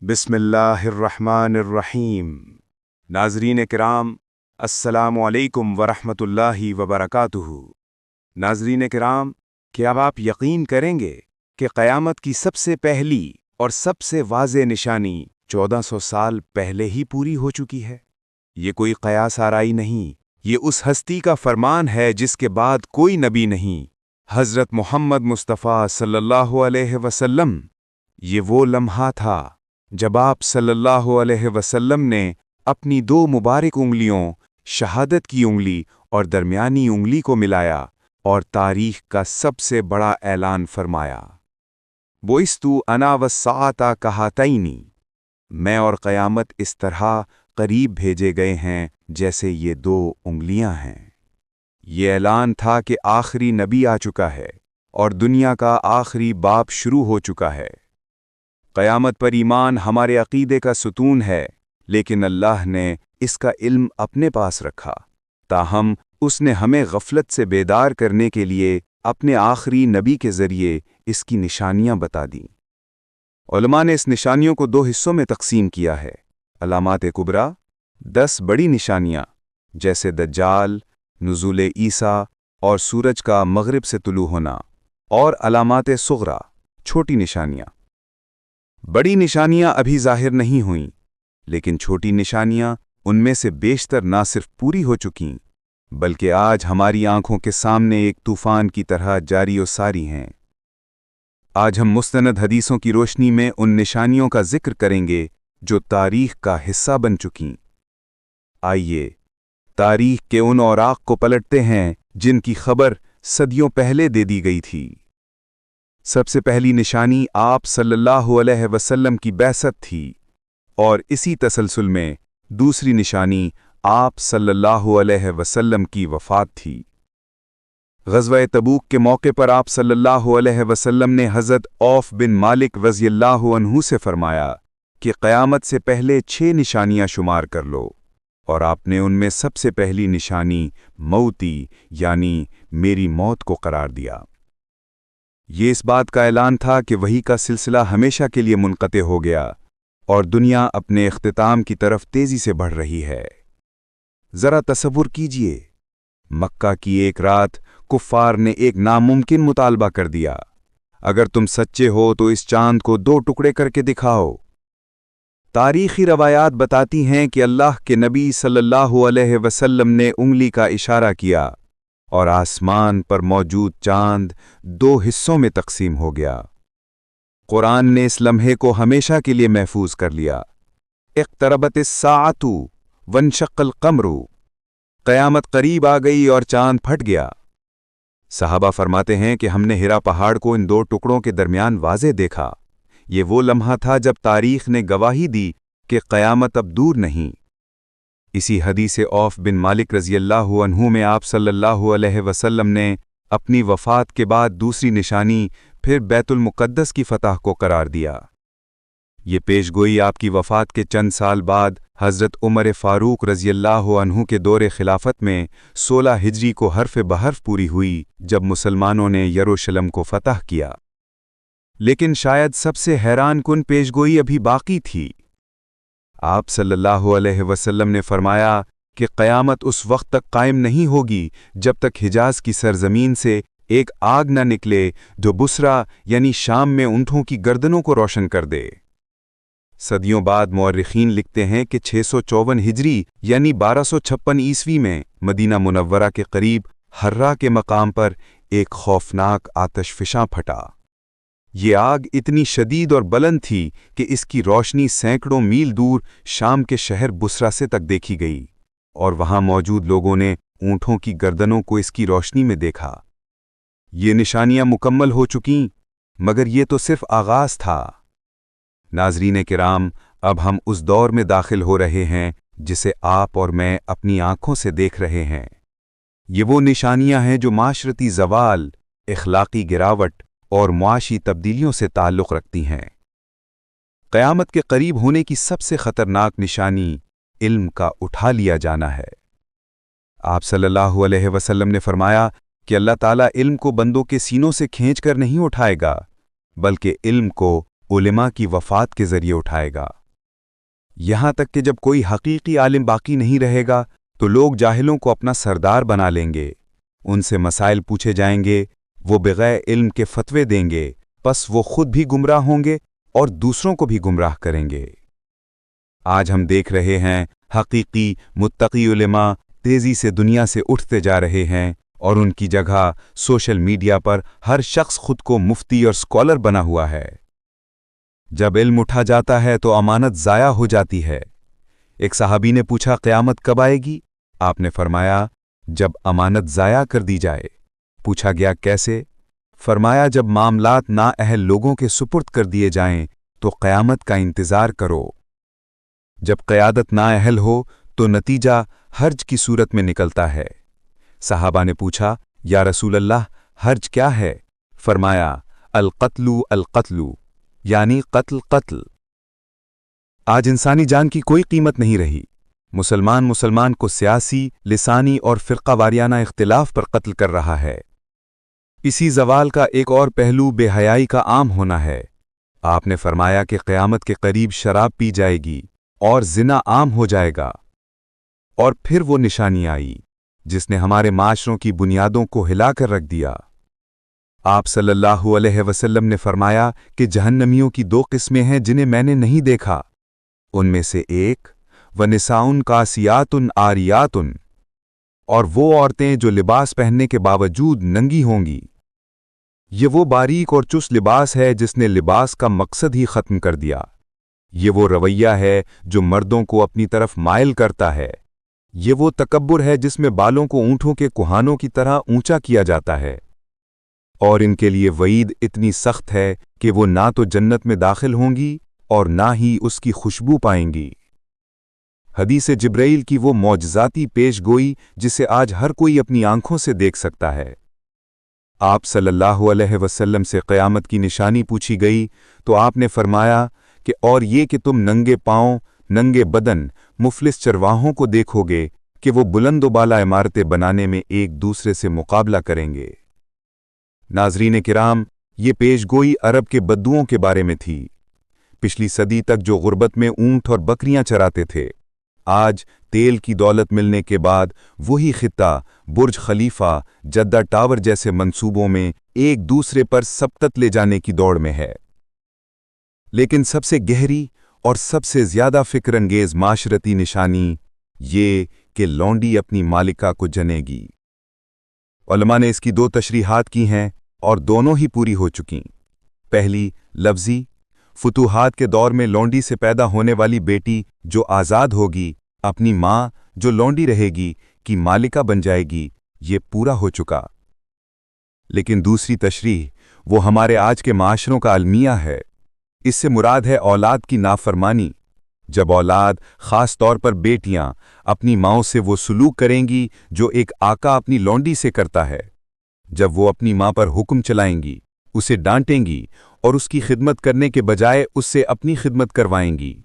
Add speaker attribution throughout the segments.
Speaker 1: बिस्मिल्लाहिर्रहमानिर्रहीम। नाज़रीन किराम, अस्सलामु अलैकुम वरहमतुल्लाहि वबरकातुहू। नाज़रीन किराम, क्या आप यकीन करेंगे कि क़यामत की सबसे पहली और सबसे वाज़ेह निशानी 1400 साल पहले ही पूरी हो चुकी है। ये कोई क़यास आराई नहीं, ये उस हस्ती का फरमान है जिसके बाद कोई नबी नहीं, हज़रत मोहम्मद मुस्तफ़ा सल्लल्लाहु अलैहि वसल्लम। ये वो लम्हा था जब आप सल्लल्लाहु अलैहि वसल्लम ने अपनी दो मुबारक उंगलियों, शहादत की उंगली और दरमियानी उंगली को मिलाया और तारीख़ का सबसे बड़ा ऐलान फरमाया, बोइस्तु अना वस्साअता कहातैनी, मैं और क़यामत इस तरह करीब भेजे गए हैं जैसे ये दो उंगलियां हैं। ये ऐलान था कि आखिरी नबी आ चुका है और दुनिया का आखिरी बाब शुरू हो चुका है। क़यामत पर ईमान हमारे अक़ीदे का सुतून है, लेकिन अल्लाह ने इसका इल्म अपने पास रखा, ताहम उसने हमें गफलत से बेदार करने के लिए अपने आखिरी नबी के ज़रिए इसकी निशानियां बता दी। उलमा ने इस निशानियों को दो हिस्सों में तकसीम किया है। अलामात कुबरा 10 बड़ी निशानियां जैसे दज्जाल, नुज़ूल ईसा और सूरज का मग़रिब से तुलू होना, और अलामात सुग़रा छोटी निशानियां। बड़ी निशानियां अभी ज़ाहिर नहीं हुईं, लेकिन छोटी निशानियां उनमें से बेशतर ना सिर्फ पूरी हो चुकीं, बल्कि आज हमारी आंखों के सामने एक तूफ़ान की तरह जारी और सारी हैं। आज हम मुस्तनद हदीसों की रोशनी में उन निशानियों का जिक्र करेंगे जो तारीख़ का हिस्सा बन चुकीं। आइए तारीख़ के उन औराक़ को पलटते हैं जिनकी खबर सदियों पहले दे दी गई थी। सबसे पहली निशानी आप सल्लल्लाहु अलैहि वसल्लम की बैसत थी, और इसी तसलसल में दूसरी निशानी आप सल्लल्लाहु अलैहि वसल्लम की वफ़ात थी। ग़ज़वा तबूक के मौके पर आप सल्लल्लाहु अलैहि वसल्लम ने हज़रत औफ़ बिन मालिक रज़ियल्लाहु अन्हु से फरमाया कि क़यामत से पहले 6 निशानियां शुमार कर लो, और आपने उनमें सबसे पहली निशानी मौती यानी मेरी मौत को करार दिया। ये इस बात का ऐलान था कि वही का सिलसिला हमेशा के लिए मुनक़ते हो गया और दुनिया अपने इख्तिताम की तरफ तेज़ी से बढ़ रही है। ज़रा तसव्वुर कीजिए, मक्का की एक रात कुफ़ार ने एक नामुमकिन मुतालबा कर दिया, अगर तुम सच्चे हो तो इस चांद को 2 टुकड़े करके दिखाओ। तारीख़ी रवायात बताती हैं कि अल्लाह के नबी सल्लल्लाहु अलैहि वसल्लम ने उंगली का इशारा किया और आसमान पर मौजूद चांद 2 हिस्सों में तकसीम हो गया। कुरान ने इस लम्हे को हमेशा के लिए महफूज कर लिया। इक़्तरबतिस साअतु वन्शक़्क़ल क़मरु, क़यामत करीब आ गई और चांद फट गया। सहाबा फरमाते हैं कि हमने हिरा पहाड़ को इन 2 टुकड़ों के दरमियान वाज़े देखा। ये वो लम्हा था जब तारीख़ ने गवाही दी कि क़यामत अब दूर नहीं। इसी हदीस औफ़ बिन मालिक रज़ियल्लाहु अन्हु में आप सल्लल्लाहु अलैहि वसल्लम ने अपनी वफ़ात के बाद दूसरी निशानी फिर बैतुल मुक़द्दस की फ़तह को करार दिया। ये पेशगोई आपकी वफ़ात के चंद साल बाद हज़रत उमर फ़ारूक रज़ियल्लाहु अन्हु के दौरे खिलाफत में 16 हिजरी को हर्फ़ बहर्फ़ पूरी हुई, जब मुसलमानों ने यरूशलेम को फ़तह किया। लेकिन शायद सबसे हैरानकुन पेशगोई अभी बाकी थी। आप सल्लल्लाहु अलैहि वसल्लम ने फरमाया कि क़यामत उस वक्त तक कायम नहीं होगी जब तक हिजाज़ की सरज़मीन से एक आग न निकले जो बुसरा यानी शाम में ऊँटों की गर्दनों को रोशन कर दे। सदियों बाद मुअर्रिख़ीन लिखते हैं कि 654 हिजरी यानी 1256 ईस्वी में मदीना मुनव्वरा के करीब हर्रा के मकाम पर एक खौफनाक आतशफ़िशां फटा। ये आग इतनी शदीद और बुलंद थी कि इसकी रोशनी सैकड़ों मील दूर शाम के शहर बुसरा से तक देखी गई, और वहां मौजूद लोगों ने ऊँटों की गर्दनों को इसकी रोशनी में देखा। ये निशानियां मुकम्मल हो चुकीं, मगर ये तो सिर्फ आगाज़ था। नाज़रीन किराम, अब हम उस दौर में दाखिल हो रहे हैं जिसे आप और मैं अपनी आंखों से देख रहे हैं। ये वो निशानियां हैं जो माशरती ज़वाल, इख़लाक़ी गिरावट और मुआशी तब्दीलियों से ताल्लुक़ रखती हैं। क़यामत के करीब होने की सबसे ख़तरनाक निशानी इल्म का उठा लिया जाना है। आप सल्लल्लाहु अलैहि वसल्लम ने फरमाया कि अल्लाह ताला इल्म को बंदों के सीनों से खींचकर नहीं उठाएगा, बल्कि इल्म को उलेमा की वफ़ात के ज़रिए उठाएगा। यहाँ तक कि जब कोई हकीकी आलिम बाकी नहीं रहेगा तो लोग जाहिलों को अपना सरदार बना लेंगे, उनसे मसाइल पूछे जाएंगे, वो बग़ैर इल्म के फतवे देंगे, बस वो खुद भी गुमराह होंगे और दूसरों को भी गुमराह करेंगे। आज हम देख रहे हैं हकीकी मुत्तकी उलेमा तेज़ी से दुनिया से उठते जा रहे हैं और उनकी जगह सोशल मीडिया पर हर शख्स खुद को मुफ्ती और स्कॉलर बना हुआ है। जब इल्म उठा जाता है तो अमानत ज़ाया हो जाती है। एक सहाबी ने पूछा, क़यामत कब आएगी? आपने फरमाया, जब अमानत ज़ाया कर दी जाए। पूछा गया, कैसे? फरमाया, जब मामलात नाअहल लोगों के सुपुर्द कर दिए जाएं तो क़यामत का इंतज़ार करो। जब क़यादत नाअहल हो तो नतीजा हर्ज की सूरत में निकलता है। सहाबा ने पूछा, या रसूल अल्लाह, हर्ज क्या है? फरमाया, अल-क़त्लु, यानी कत्ल। आज इंसानी जान की कोई कीमत नहीं रही। मुसलमान को सियासी, लिसानी और फ़िरक़ावारियाना इख्तिलाफ पर कत्ल कर रहा है। इसी ज़वाल का एक और पहलू बेहयाई का आम होना है। आपने फरमाया कि क़यामत के करीब शराब पी जाएगी और ज़िना आम हो जाएगा। और फिर वो निशानी आई जिसने हमारे माशरों की बुनियादों को हिलाकर रख दिया। आप सल्लल्लाहु अलैहि वसल्लम ने फरमाया कि जहन्नमियों की 2 किस्में हैं जिन्हें मैंने नहीं देखा। उनमें से एक वनिसाउन कासियातुन आरियातुन, और वो औरतें जो लिबास पहनने के बावजूद नंगी होंगी। ये वो बारीक और चुस्त लिबास है जिसने लिबास का मकसद ही खत्म कर दिया। ये वो रवैया है जो मर्दों को अपनी तरफ मायल करता है। ये वो तकब्बुर है जिसमें बालों को ऊँटों के कुहानों की तरह ऊंचा किया जाता है। और इनके लिए वईद इतनी सख्त है कि वो ना तो जन्नत में दाखिल होंगी और ना ही उसकी खुशबू पाएंगी। हदीस जिब्राइल की वो मौजज़ाती पेशगोई जिसे आज हर कोई अपनी आंखों से देख सकता है। आप सल्लल्लाहु अलैहि वसल्लम से क़यामत की निशानी पूछी गई तो आपने फरमाया कि और ये कि तुम नंगे पांव, नंगे बदन मुफलिस चरवाहों को देखोगे कि वो बुलंदोबाला इमारतें बनाने में एक दूसरे से मुकाबला करेंगे। नाज़रीन किराम, ये पेशगोई अरब के बद्दुओं के बारे में थी। पिछली सदी तक जो गुर्बत में ऊँट और बकरियां चराते थे, आज तेल की दौलत मिलने के बाद वही खित्ता बुर्ज खलीफा, जद्दा टावर जैसे मंसूबों में एक दूसरे पर सबकत ले जाने की दौड़ में है। लेकिन सबसे गहरी और सबसे ज्यादा फिक्रअंगेज माशरती निशानी ये कि लौंडी अपनी मालिका को जनेगी। उलमा ने इसकी 2 तशरीहात की हैं और दोनों ही पूरी हो चुकी। पहली लफ्जी, फुतूहात के दौर में लौंडी से पैदा होने वाली बेटी जो आज़ाद होगी, अपनी माँ जो लौंडी रहेगी की मालिका बन जाएगी, ये पूरा हो चुका। लेकिन दूसरी तशरीह वो हमारे आज के माशरों का अलमिया है। इससे मुराद है औलाद की नाफरमानी। जब औलाद, ख़ास तौर पर बेटियां, अपनी माँओं से वो सुलूक करेंगी जो एक आका अपनी लौंडी से करता है। जब वो अपनी माँ पर हुक्म चलाएंगी, उसे डांटेंगी और उसकी खिदमत करने के बजाय उससे अपनी खिदमत करवाएंगी।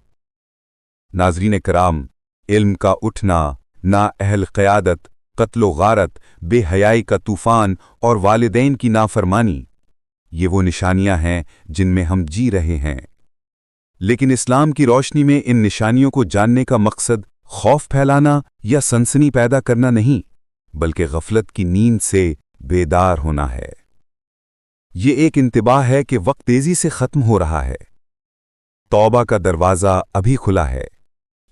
Speaker 1: नाज़रीन कराम, इल्म का उठना, नाअहल क़यादत, क़त्ल गारत, बेहयाई का तूफ़ान और वालिदैन की नाफरमानी, ये वो निशानियां हैं जिनमें हम जी रहे हैं। लेकिन इस्लाम की रोशनी में इन निशानियों को जानने का मकसद खौफ फैलाना या सनसनी पैदा करना नहीं, बल्कि गफलत की नींद से बेदार होना है। ये एक इंतबाह है कि वक्त तेजी से खत्म हो रहा है। तौबा का दरवाज़ा अभी खुला है,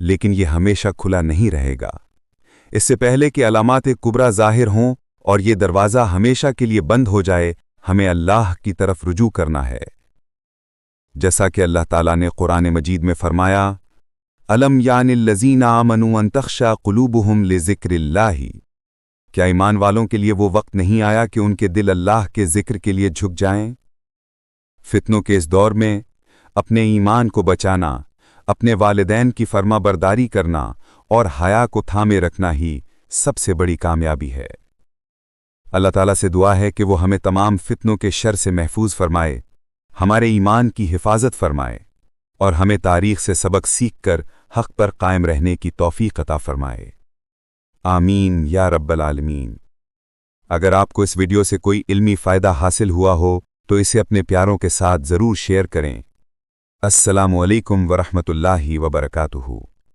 Speaker 1: लेकिन ये हमेशा खुला नहीं रहेगा। इससे पहले कि अलामात कुबरा ज़ाहिर हों और ये दरवाज़ा हमेशा के लिए बंद हो जाए, हमें अल्लाह की तरफ रुजू करना है। जैसा कि अल्लाह ताला ने कुरान मजीद में फरमाया, अलम यानिल लज़ीना आमनू अन तख़शा क़ुलूबुहुम लिज़िक्रिल्लाहि, क्या ईमान वालों के लिए वो वक्त नहीं आया कि उनके दिल अल्लाह के ज़िक्र के लिए झुक जाएं? फितनों के इस दौर में अपने ईमान को बचाना, अपने वालिदैन की फर्माबरदारी करना और हया को थामे रखना ही सबसे बड़ी कामयाबी है। अल्लाह ताला से दुआ है कि वो हमें तमाम फितनों के शर से महफूज फरमाए, हमारे ईमान की हिफाजत फरमाए और हमें तारीख़ से सबक सीख कर हक़ पर कायम रहने की तौफ़ीक़ अता फरमाए। आमीन या रब्बल आलमीन। अगर आपको इस वीडियो से कोई इल्मी फ़ायदा हासिल हुआ हो तो इसे अपने प्यारों के साथ ज़रूर शेयर करें। السلام علیکم ورحمۃ اللہ وبرکاتہ۔